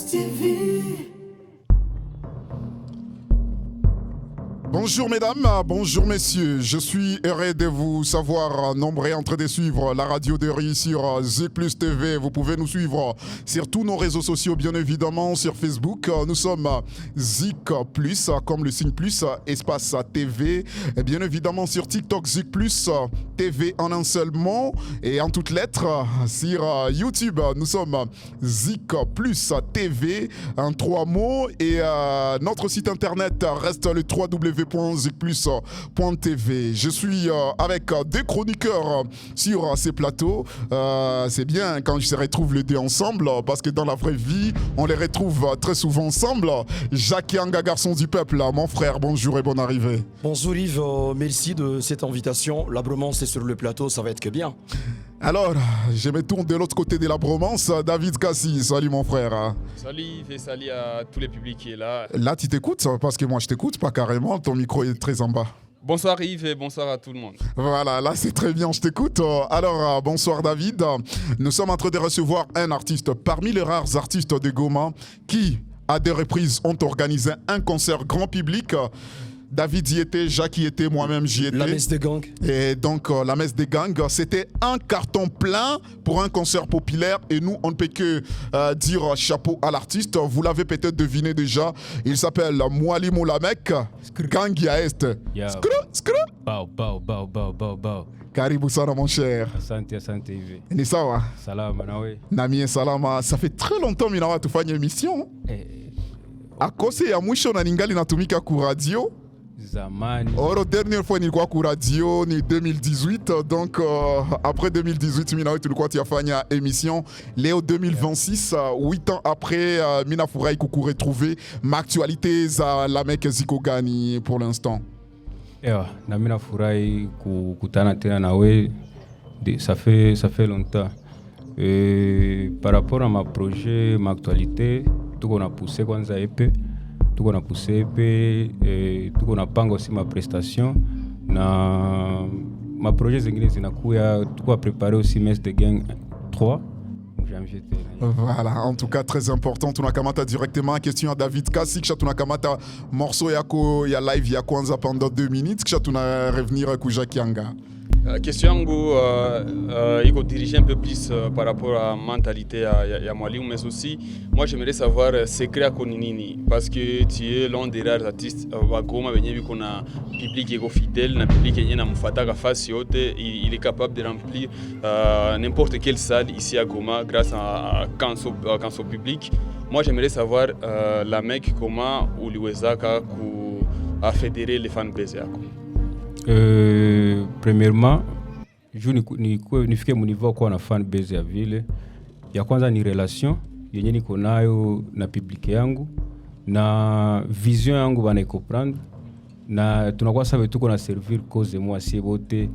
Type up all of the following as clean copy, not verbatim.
TV. Bonjour mesdames, bonjour messieurs, je suis heureux de vous savoir nombreux en train de suivre la radio de Riz sur Zik Plus TV. Vous pouvez nous suivre sur tous nos réseaux sociaux, bien évidemment sur Facebook. Nous sommes Zik Plus, comme le signe plus, espace TV. Et bien évidemment sur TikTok, Zik Plus TV en un seul mot et en toutes lettres. Sur YouTube, nous sommes Zik Plus TV en 3 mots. Et notre site internet reste le www.zikplus.tv. Je suis avec deux chroniqueurs sur ces plateaux. C'est bien quand je se retrouve les deux ensemble parce que dans la vraie vie, on les retrouve très souvent ensemble. Jacques Yanga, garçon du peuple, mon frère, bonjour et bonne arrivée. Bonjour Yves, merci de cette invitation. La bromance est sur le plateau, ça va être que bien. Alors, je me tourne de l'autre côté de la bromance. David Kassi, salut mon frère. Salut Yves et salut à tous les publics qui est là. Là, tu t'écoutes parce que moi, je t'écoute pas carrément. Ton micro est très en bas. Bonsoir Yves et bonsoir à tout le monde. Voilà, là c'est très bien, je t'écoute. Alors, bonsoir David. Nous sommes en train de recevoir un artiste parmi les rares artistes de Goma qui, à des reprises, ont organisé un concert grand public. David y était, Jacques y était, moi-même j'y étais. La messe des gangs. Et donc la messe des gangs, c'était un carton plein pour un concert populaire. Et nous, on ne peut que dire chapeau à l'artiste. Vous l'avez peut-être deviné déjà. Il s'appelle Mwalimu Lamek. Gang ya Est. Skru, skru. Bao. Karibu sana mon cher. Asante hivi. Ni sawa? Salama nawe. Nami salama. Ça fait très longtemps minawa tufanye émission. Akose ya mwisho na ningali natumika ku radio. Zamani. Oro dernière fois nilikuwa ku radio ni 2018, donc après 2018 minawe tulikuwa tuyafanya émission. Leo 2026, 8 ans après, mina furahi kuku retrouver ma actualité za Lamek ziko gani pour l'instant. Ewa, na mina furahi kukutana tena nawe. Ça fait longtemps. Par rapport à ma projet, ma actualité, tuko na poussé kwanza EP. Tuko na poussé EP, tuko na panga aussi ma prestation na ma projet zingine zinakuya, tuko a préparer aussi Mess de Gang 3 janvier. Voilà, en tout cas très important. Tunakamata directement question à David Kassi, kisha tunakamata morceau yako ya live ya kwanza pendant 2 minutes, kisha tuna revenir ku Jacques Yanga. Question yangu iko dirigé un peu plus par rapport à la mentalité ya Mwalimu, mais aussi moi j'aimerais savoir secret yako ni nini, parce que tu es l'un des rares artistes wa Goma benye biko na public iko fidèle na public yenye na mfataka fasi yote. Il est capable de remplir n'importe quelle salle ici à Goma grâce à kanso public. Moi j'aimerais savoir Lamek comment uliwezaka ku a fédérer les fanbase yako. Premièrement, je nifike muniveau kwa na fan base ya vile. Ya kwanza ni relation yenye niko nayo na public yangu na vision yangu bana comprendre na tunakuwa sababu tuko na servir cause moi si bote.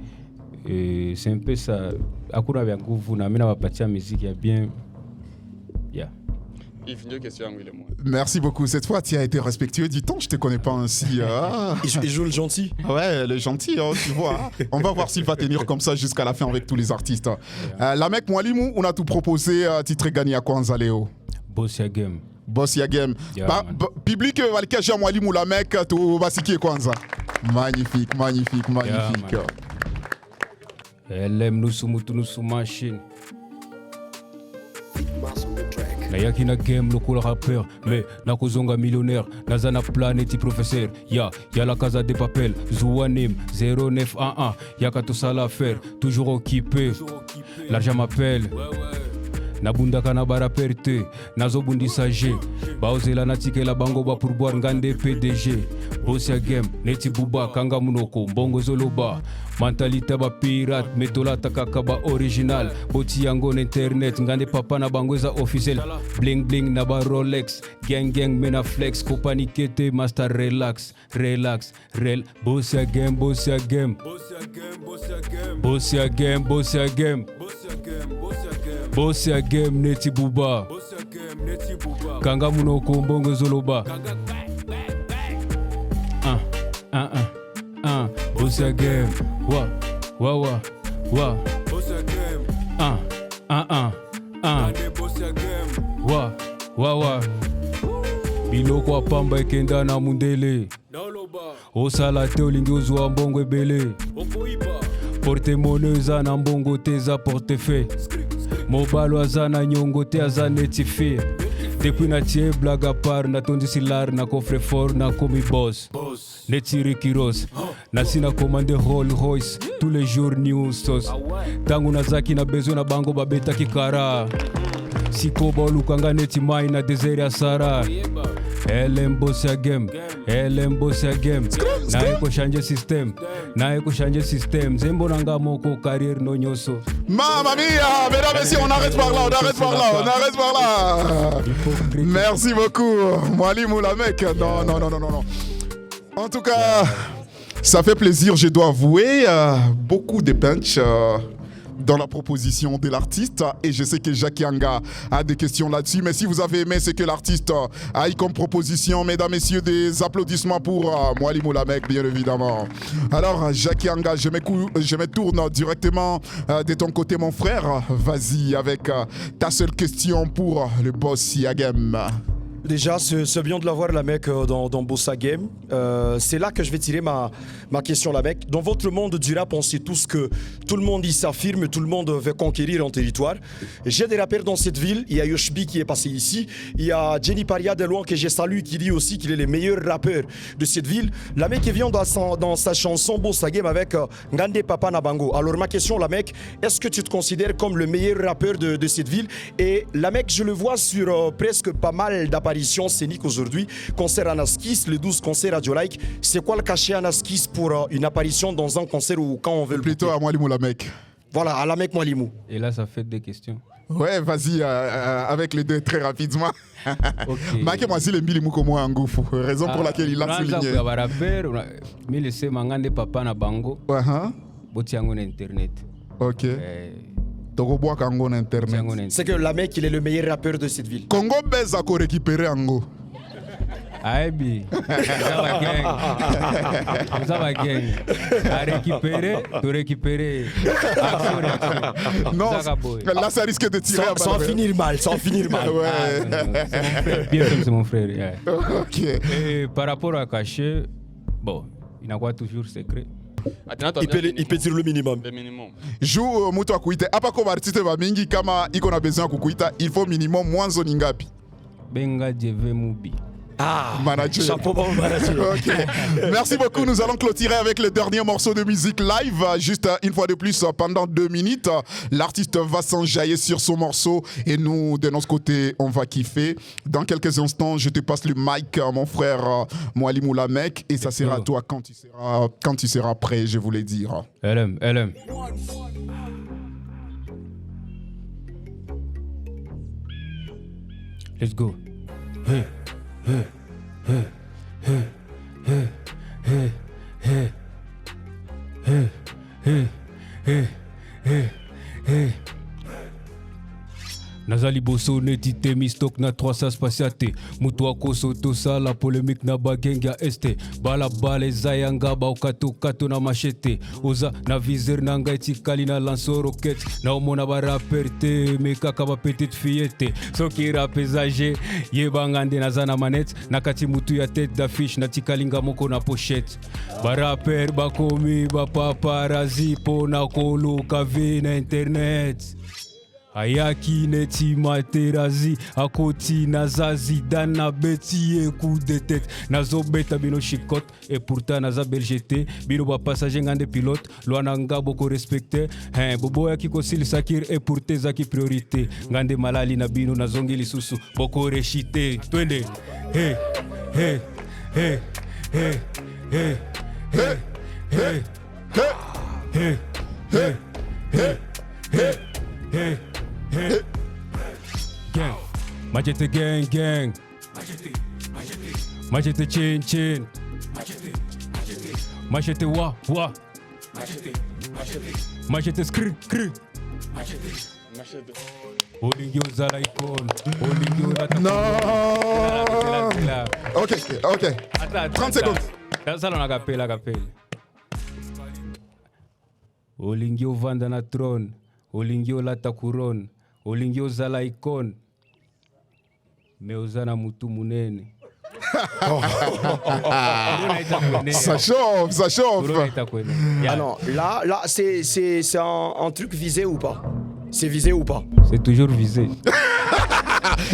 C'est un peu ça, hakuna vya nguvu na mimi nawapatia muziki ya bien. Yeah. Merci beaucoup. Cette fois, tu as été respectueux du temps. Je te connais pas ainsi. Il joue le gentil. Ouais, le gentil, tu vois. On va voir s'il va tenir comme ça jusqu'à la fin avec tous les artistes. Lamek Mwalimu, on a tout proposé. Titre gagné à Kwanza Léo. Boss ya game. Boss ya game. Public, Valkeja Mwalimu Lamek, tu basiki Kwanza. Magnifique. Elle aime nous machine. Na yaki na game lokola rappeur, mais na kozonga millionnaire, naza na planeti professeur. Ya la casa de papel, Zouanim 0911, yaka tout ça l'affaire, toujours occupé. L'argent m'appelle. Nabundaka na bara perte, nazo bundisa G. Baozela natikela bango ba pour boire ngande PDG. Boss ya game, neti buba kanga munoko, mbongo zoloba. Mentalité ba pirate, metolata kaka ba original. Boti yango na internet, ngande papa na bangweza officiel. Bling bling na ba Rolex, gang mena flex. Compagnie kete, master relax. Boss ya game. Boss ya game, neti buba. Kanga munoko, mbongo zoloba. Boss ya game, wa. Boss ya game, wa. wawa biloko apamba ekenda na mundele osala te olingi ozwa mbongo ebele portemone eza na mbongo te eza portefeuille mobalo aza na nyongo te aza neti fie depuis natie blague à part natondisi lar na coffre fort nakomi boss neti rikiros nasi na commande Rolls Royce tous les jours new sauce ntango nazaki na besoin na bango babetaki kara siko baolukanga neti mai na desert ya sara elembosi ya game naye koshanje système zembo nanga moko carrière no nyoso. Mamma mia, mesdames et messieurs, on arrête par là. Merci beaucoup, Mwalimu Lamek. Non. En tout cas, ça fait plaisir, je dois avouer, beaucoup de punch dans la proposition de l'artiste, et je sais que Jackie Anga a des questions là-dessus, mais si vous avez aimé ce que l'artiste a eu comme proposition, mesdames et messieurs, des applaudissements pour Mwalimu Lamek, bien évidemment. Alors Jackie Anga, je me tourne directement de ton côté, mon frère. Vas-y avec ta seule question pour le boss Yagem. Déjà, c'est bien de l'avoir, la mec, dans Bossa Game. C'est là que je vais tirer ma question, la mec. Dans votre monde du rap, on sait tous que tout le monde y s'affirme, tout le monde veut conquérir un territoire. J'ai des rappeurs dans cette ville. Il y a Yoshbi qui est passé ici. Il y a Jenny Paria de loin que j'ai salué, qui dit aussi qu'il est le meilleur rappeur de cette ville. La mec vient dans sa chanson Bossa Game avec Ngande Papa Nabango. Alors ma question, la mec, est-ce que tu te considères comme le meilleur rappeur de cette ville? Et la mec, je le vois sur presque pas mal d'apparitions scéniques aujourd'hui. Concert à Naskis, le 12 concert à Jolaik. C'est quoi le cachet à Naskis pour une apparition dans un concert ou quand on veut le plutôt à Mwalimu Lamek. Voilà, à Lamek Mwalimu. Et là, ça fait des questions. Ouais, vas-y, avec les deux très rapidement. Okay. Make mwasi le mbili muko mwa ngufu. Raison pour laquelle il l'a souligné. Mais laissez mangande papa na bango. Boti yango na internet. Ok. Togoboa kango na internet. C'est que Lamek, il est le meilleur rappeur de cette ville. Congo beza ko récupérer ango. Aibi. Ça va gang. À récupérer. Non, là ça risque de tirer à sans finir mal. Ouais. Bien comme c'est mon frère. Yeah. Ok. Et par rapport à cachet, bon, il n'a pas toujours secret. Il peut dire le minimum. Joue mutu akuite. Hapa kwa artiste ba mingi kama iko na besoin kukuita, il faut minimum mwanzo ni ngapi? Benga Jeve Mubi. Manager. Chapeau bon manager. Ok. Merci beaucoup. Nous allons clôturer avec le dernier morceau de musique live. Juste une fois de plus, pendant 2 minutes, l'artiste va s'enjailler sur son morceau et nous, de notre côté, on va kiffer. Dans quelques instants, je te passe le mic, mon frère Mwalimu Lamek, et ça sera à toi quand tu seras prêt, je voulais dire. LM. Let's go. Hey. Nazali boso netite mistok na 300 spatiate mutu akoso tosala polémique na bagenge ya este balabala eza yanga baokato na machete oza na viseur na ngai etikali na lanso roquette na omona baraper te me kaka bapetite fillete soki rap ezage yebanga nde naza na manete na kati mutu ya tête d'affiche natikalinga moko na pochette baraper bakomi bapaparazi mpo na koluka vi na internet ayaki neti materazi akoti nazazi dana beti eku de tête nazobeta bino chicote et pourtant naza belgete bino ba passager ngande pilote lwana nga boko respecté bobo yaki kosilisakir et pourtant zaki priorité ngande malali na bino nazongi lisusu boko rechite twende hey gang, machete gang. Machete chin. Machete wa. Machete skr. Olingyo zala icon. Olingyo la. Non. Ok. 30 secondes. Ça on agapel. Olingyo vanda na throne. Olingyo la takuron. Olingyo zala icon. mais ozana mutu munene. Ça chauffe, ça chauffe. Ah non, là c'est un truc visé ou pas? C'est visé ou pas? C'est toujours visé.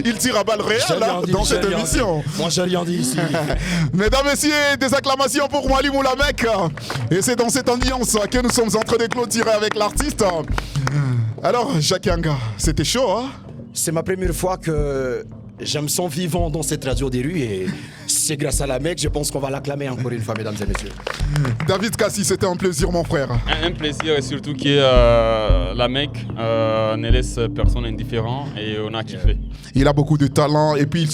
Il tire à balles réelles dans cette émission. Moi j'ai rien dit ici. Mesdames, messieurs, des acclamations pour Mwalimu Lamek. Et c'est dans cette ambiance que nous sommes en train de clôturer avec l'artiste. Alors, Jacques Yanga, c'était chaud, hein? C'est ma première fois que je me sens vivant dans cette radio des rues et c'est grâce à Lamek, je pense qu'on va l'acclamer encore une fois, mesdames et messieurs. David Kassi, c'était un plaisir, mon frère. Un plaisir et surtout que Lamek ne laisse personne indifférent et on a kiffé. Il a beaucoup de talent et puis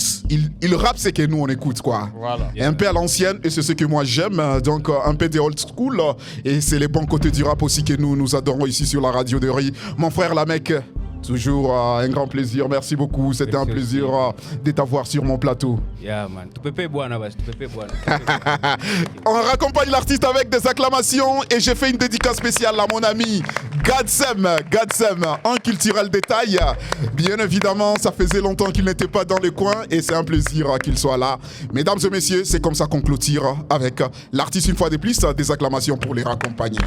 il rappe ce que nous on écoute, quoi. Voilà. Un peu à l'ancienne et c'est ce que moi j'aime, donc un peu de old school et c'est les bons côtés du rap aussi que nous adorons ici sur la radio de Ri. Mon frère Lamek, toujours un grand plaisir, merci beaucoup, c'était un plaisir de t'avoir sur mon plateau. Yeah man, tu peux pas boire, tu peux pas boire. On raccompagne l'artiste avec des acclamations et j'ai fait une dédicace spéciale à mon ami Gadsem, un culturel détail. Bien évidemment, ça faisait longtemps qu'il n'était pas dans le coin et c'est un plaisir qu'il soit là. Mesdames et messieurs, c'est comme ça qu'on clôture avec l'artiste une fois de plus, des acclamations pour les raccompagner.